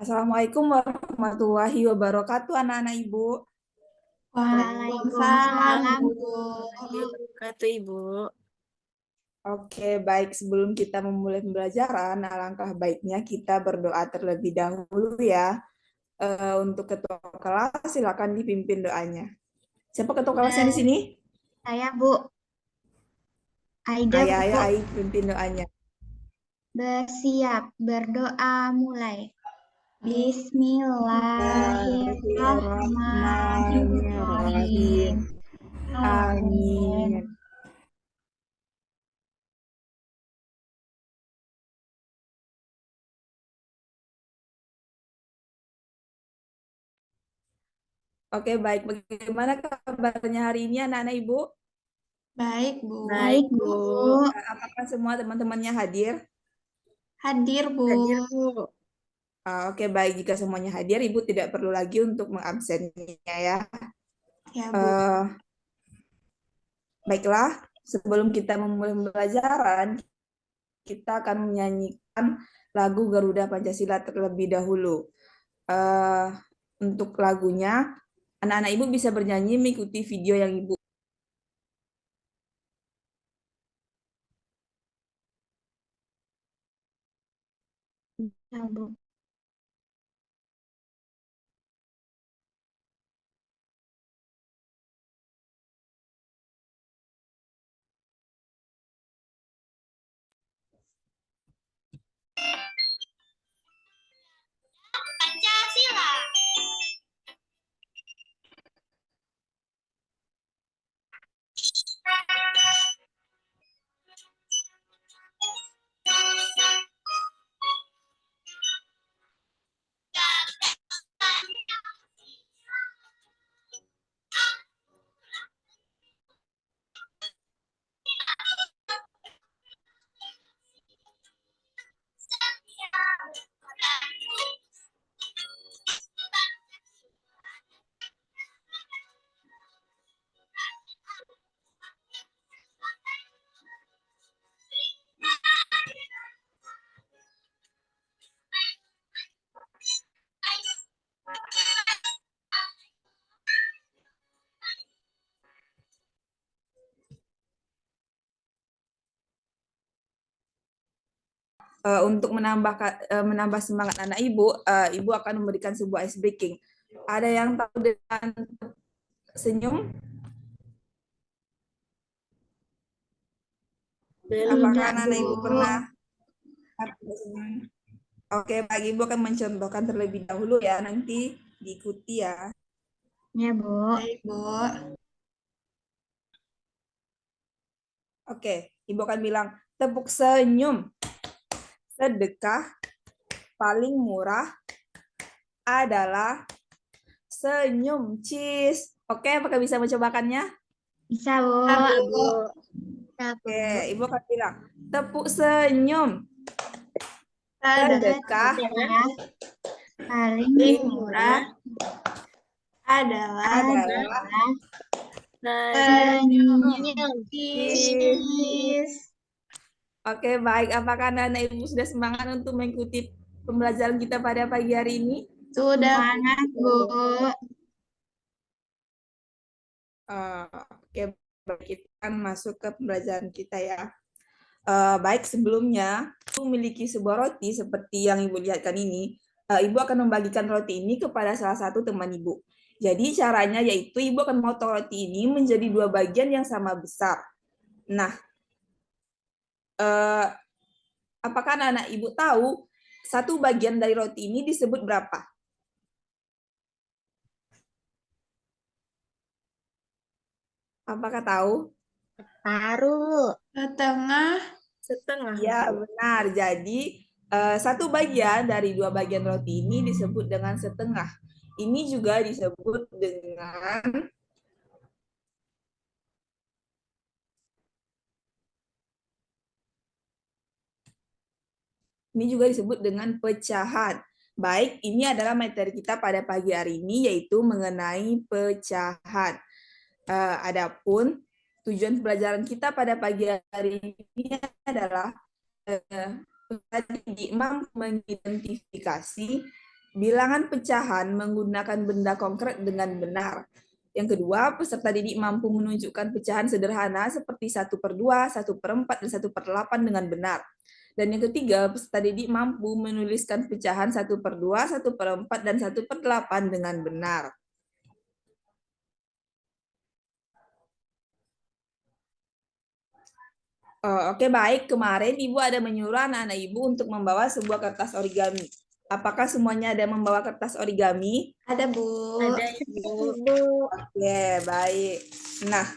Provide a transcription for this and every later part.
Assalamualaikum warahmatullahi wabarakatuh, anak-anak Ibu. Waalaikumsalam, Waalaikumsalam Bu. warahmatullahi wabarakatuh, Ibu. Oke, baik. Sebelum kita memulai pembelajaran, alangkah baiknya kita berdoa terlebih dahulu ya. Untuk ketua kelas, silakan dipimpin doanya. Siapa ketua kelasnya di Eh, sini? saya Bu Aida, Ayah, ayah, Bu. ayah, pimpin doanya. Bersiap, berdoa mulai. Bismillahirrahmanirrahim. Bismillahirrahmanirrahim. Amin. Amin. Oke, baik. Bagaimana kabarnya hari ini, anak-anak Ibu? Baik, Bu. Baik, Bu. Apakah semua teman-temannya hadir? Hadir, Bu. Hadir, Bu. Oke, baik. Jika semuanya hadir, Ibu tidak perlu lagi untuk mengabsennya ya. Ya, Bu. Baiklah, sebelum kita memulai pembelajaran, kita akan menyanyikan lagu Garuda Pancasila terlebih dahulu. Untuk lagunya, anak-anak Ibu bisa bernyanyi mengikuti video yang Ibu. Ya, Bu. Pancasila. Untuk menambah semangat anak Ibu, Ibu akan memberikan sebuah ice breaking. Ada yang tahu dengan senyum? Apakah Tidak, anak-anak Ibu Bu. pernah? Oke, Pak Ibu akan mencontohkan terlebih dahulu ya, nanti diikuti ya. Ya, Bu. Baik, Bu. Oke, Ibu akan bilang, tepuk senyum, sedekah paling murah adalah senyum. Cheese. Oke, apakah bisa mencobakannya? Bisa, Bu. Ya, Bu. Oke, Ibu akan bilang, tepuk senyum, sedekah Paling murah adalah adalah senyum. cheese. Oke, baik. Apakah anak-anak Ibu sudah semangat untuk mengikuti pembelajaran kita pada pagi hari ini? Sudah, Semangat, Bu. Oke, baik. Kita akan masuk ke pembelajaran kita ya. Baik, sebelumnya, Ibu memiliki sebuah roti seperti yang Ibu lihatkan ini. Ibu akan membagikan roti ini kepada salah satu teman Ibu. Jadi caranya yaitu Ibu akan memotong roti ini menjadi dua bagian yang sama besar. Nah, apakah anak-anak Ibu tahu satu bagian dari roti ini disebut berapa? Apakah tahu? Taruh. setengah. Setengah. Ya, benar. Jadi, satu bagian dari dua bagian roti ini disebut dengan setengah. Ini juga disebut dengan pecahan. Baik, ini adalah materi kita pada pagi hari ini, yaitu mengenai pecahan. Adapun tujuan pelajaran kita pada pagi hari ini adalah tadi mampu mengidentifikasi bilangan pecahan menggunakan benda konkret dengan benar. Yang kedua, peserta didik mampu menunjukkan pecahan sederhana seperti 1/2, 1/4, dan 1/8 dengan benar. Dan yang ketiga, peserta didik mampu menuliskan pecahan 1/2, 1/4, dan 1/8 dengan benar. Oke, baik. Kemarin Ibu ada menyuruh anak-anak Ibu untuk membawa sebuah kertas origami. Apakah semuanya ada membawa kertas origami? Ada, Bu. Ada Ibu. Oke, baik. Nah,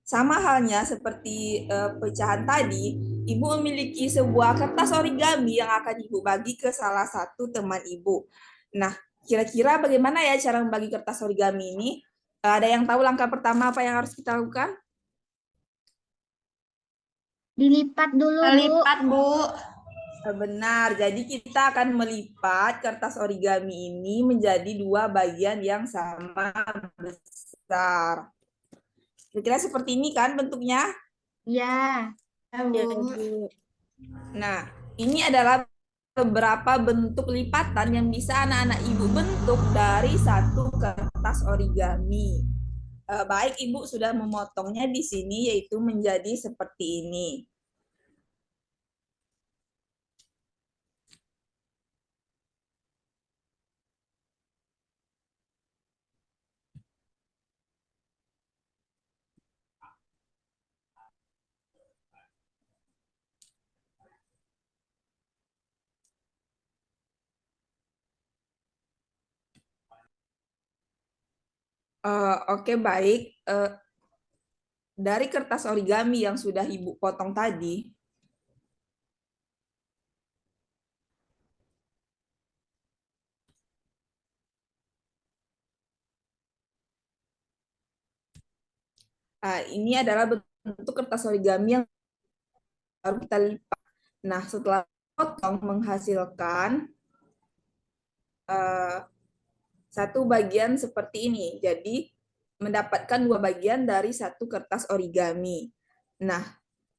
sama halnya seperti pecahan tadi, Ibu memiliki sebuah kertas origami yang akan Ibu bagi ke salah satu teman Ibu. Nah, kira-kira bagaimana ya cara membagi kertas origami ini? Ada yang tahu langkah pertama apa yang harus kita lakukan? Dilipat dulu, Bu. Lipat, Bu. Benar, jadi kita akan melipat kertas origami ini menjadi dua bagian yang sama besar. Kira-kira seperti ini kan bentuknya? Ya. Ya, Bu. Nah, ini adalah beberapa bentuk lipatan yang bisa anak-anak Ibu bentuk dari satu kertas origami. Baik, Ibu sudah memotongnya di sini, yaitu menjadi seperti ini. Oke, baik. Dari kertas origami yang sudah Ibu potong tadi, ini adalah bentuk kertas origami yang baru kita lipat. Nah, setelah potong menghasilkan satu bagian seperti ini. Jadi, mendapatkan dua bagian dari satu kertas origami. Nah,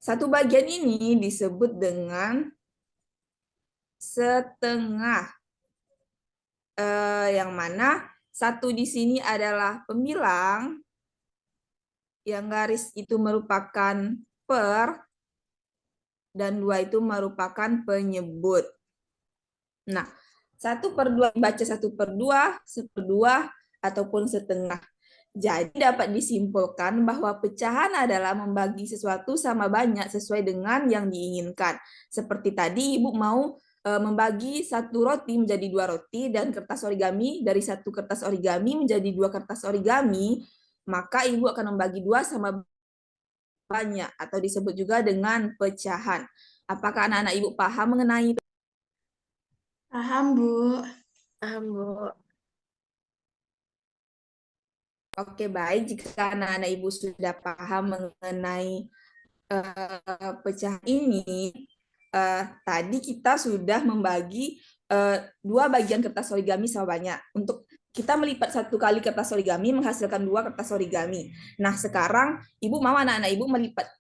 satu bagian ini disebut dengan setengah. Yang mana satu di sini adalah pembilang, yang garis itu merupakan per, dan dua itu merupakan penyebut. Nah, 1/2 baca 1/2, 1/2, ataupun setengah. Jadi dapat disimpulkan bahwa pecahan adalah membagi sesuatu sama banyak sesuai dengan yang diinginkan. Seperti tadi Ibu mau membagi satu roti menjadi dua roti dan kertas origami dari satu kertas origami menjadi dua kertas origami, maka Ibu akan membagi dua sama banyak atau disebut juga dengan pecahan. Apakah anak-anak Ibu paham mengenai itu? Paham, Bu. Paham, Bu. Oke, baik. Jika anak-anak Ibu sudah paham mengenai pecahan ini, tadi kita sudah membagi dua bagian kertas origami sama banyak. Untuk kita melipat satu kali kertas origami menghasilkan dua kertas origami. Nah, sekarang Ibu mau anak-anak Ibu melipat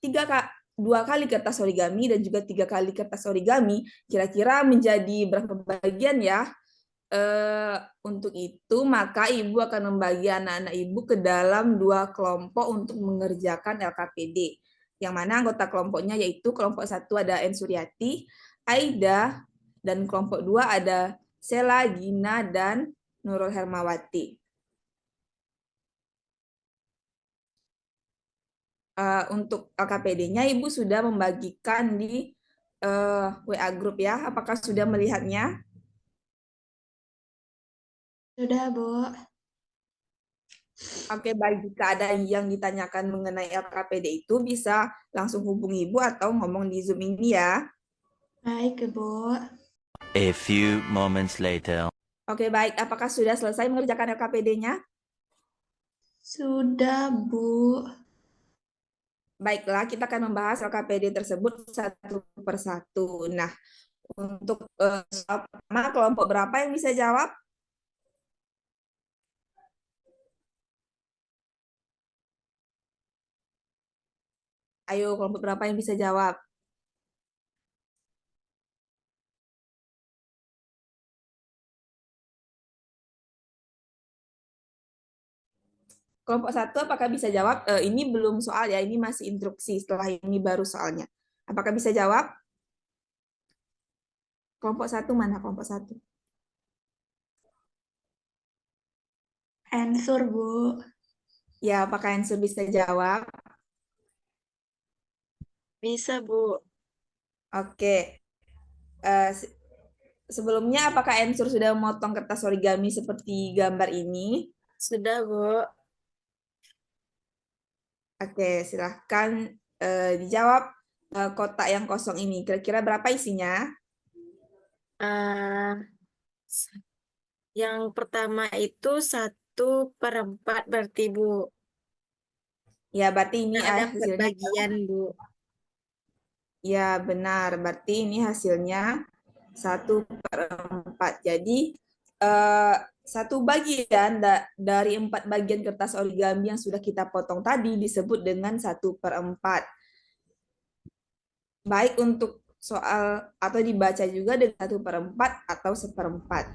dua kali kertas origami dan juga tiga kali kertas origami. Kira-kira menjadi berapa bagian ya? Untuk itu, maka Ibu akan membagi anak-anak Ibu ke dalam dua kelompok untuk mengerjakan LKPD. Yang mana anggota kelompoknya yaitu kelompok satu ada En Suryati, Aida, dan kelompok dua ada Sela, Gina, dan Nurul Hermawati. Untuk LKPD-nya Ibu sudah membagikan di WA Group ya. Apakah sudah melihatnya? Sudah, Bu. Oke, baik. Jika ada yang ditanyakan mengenai LKPD itu, bisa langsung hubungi Ibu atau ngomong di Zoom ini ya. Baik, Bu. A few moments later. Oke, baik. Apakah sudah selesai mengerjakan LKPD-nya? Sudah, Bu. Baiklah, kita akan membahas LKPD tersebut satu persatu. Nah, untuk soal pertama, kelompok berapa yang bisa jawab? Ayo, kelompok berapa yang bisa jawab? Kelompok 1 apakah bisa jawab? Ini belum soal ya, ini masih instruksi. Setelah ini baru soalnya. Apakah bisa jawab? Kelompok 1 mana kelompok 1? Answer, Bu. Ya, apakah Ansur bisa jawab? Bisa, Bu. Oke. Sebelumnya apakah Ansur sudah memotong kertas origami seperti gambar ini? Sudah, Bu. Oke, silahkan dijawab kotak yang kosong ini. Kira-kira berapa isinya? Yang pertama itu 1/4 berarti, Bu. Ya, berarti ini Ada 4 hasilnya. bagian, Bu. Ya, benar. Berarti ini hasilnya 1/4. Jadi, satu bagian dari 4 bagian kertas origami yang sudah kita potong tadi disebut dengan 1/4. Baik untuk soal atau dibaca juga dengan 1/4 atau 1/4.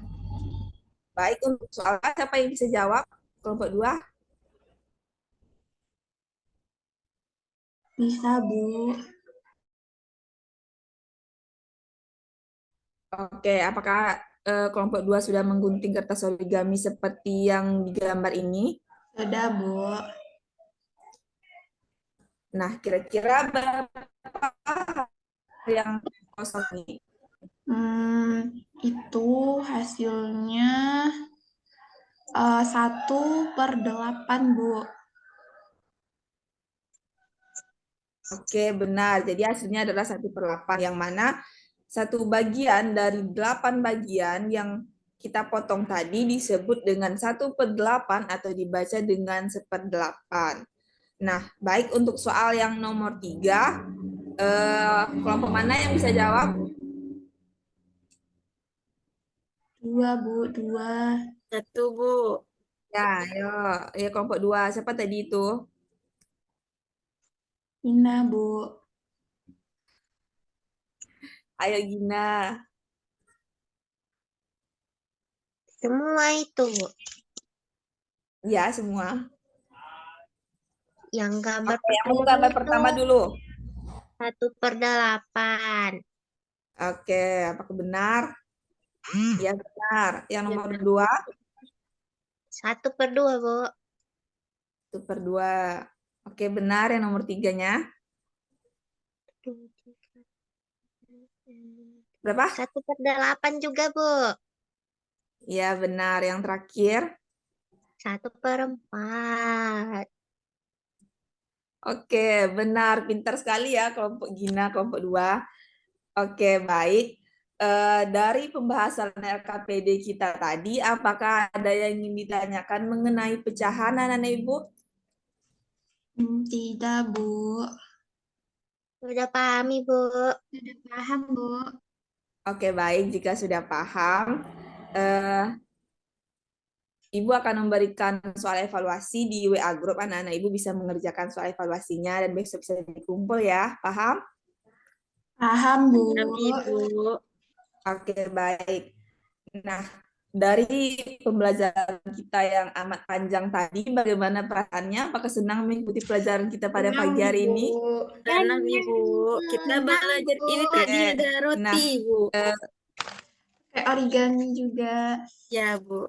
Baik untuk soal siapa yang bisa jawab? Kelompok 2? Bisa, Bu. Oke, apakah kelompok 2 sudah menggunting kertas origami seperti yang digambar ini? Sudah, Bu. Nah, kira-kira berapa yang kosong ini? Itu hasilnya 1/8, Bu. Oke, benar. Jadi hasilnya adalah 1/8, yang mana satu bagian dari 8 bagian yang kita potong tadi disebut dengan 1/8 atau dibaca dengan 1/8. Nah, baik untuk soal yang nomor 3, kelompok mana yang bisa jawab? 2, Bu. 2. 1, Bu. Ya, ayo. Ya, kelompok 2. Siapa tadi itu? Ina, Bu. Ayo, Gina. Semua itu, Bu. Ya, semua. Yang gambar Oke, yang pertama gambar itu pertama dulu. 1/8. Oke, apakah benar? Ya, benar. Yang nomor 2? 1/2, Bu. 1/2. Oke, benar. Yang nomor 3-nya? Berapa? 1/8 juga, Bu. Ya, benar. Yang terakhir? 1/4. Oke, benar. Pintar sekali ya kelompok Gina, kelompok 2. Oke, baik. Dari pembahasan LKPD kita tadi, apakah ada yang ingin ditanyakan mengenai pecahan, anak-anak Ibu? Tidak, Bu. Sudah paham, Ibu. Sudah paham, Bu. Oke, baik. Jika sudah paham, Ibu akan memberikan soal evaluasi di WA Group. Anak-anak Ibu bisa mengerjakan soal evaluasinya dan besok bisa dikumpul ya. Paham? Paham, Bu. Paham, Ibu. Oke, baik. Nah, dari pembelajaran kita yang amat panjang tadi, bagaimana perasaannya? Apakah senang mengikuti pelajaran kita pada pagi hari ini? Senang, Ibu. Kita belajar ini Oke. tadi ada roti, Nah, Bu. Kayak origami juga. Ya, Bu.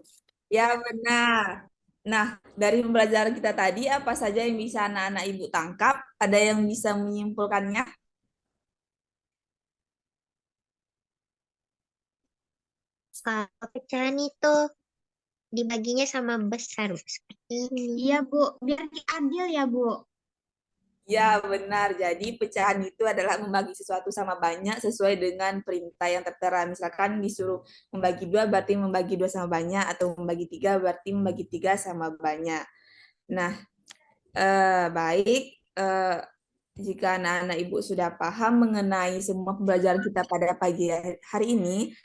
Ya, benar. Nah, dari pembelajaran kita tadi, apa saja yang bisa anak-anak Ibu tangkap? Ada yang bisa menyimpulkannya? Kalau pecahan itu dibaginya sama besar, Bu, seperti ini. Iya, Bu. Biar adil ya, Bu. Ya, benar. Jadi pecahan itu adalah membagi sesuatu sama banyak sesuai dengan perintah yang tertera. Misalkan disuruh membagi 2 berarti membagi 2 sama banyak, atau membagi 3 berarti membagi 3 sama banyak. Nah, baik. Jika anak-anak Ibu sudah paham mengenai semua pembelajaran kita pada pagi hari ini,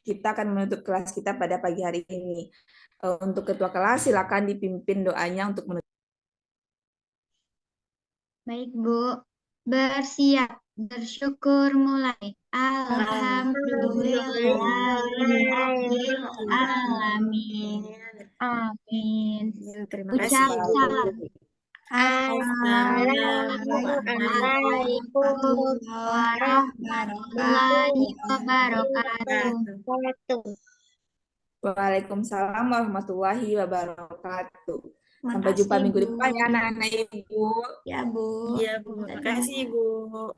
kita akan menutup kelas kita pada pagi hari ini. Untuk ketua kelas, silakan dipimpin doanya untuk menutup. Baik, Bu. Bersiap, bersyukur mulai. Alhamdulillahirabbil alamin. Amin. Terima Terima kasih, kasih, Bu. Bu. Assalamualaikum warahmatullahi wabarakatuh. Waalaikumsalam warahmatullahi wabarakatuh. Sampai Makasih, jumpa minggu Bu. depan ya anak-anak Ibu. Ya, Bu. Iya, Bu. Makasih, Bu.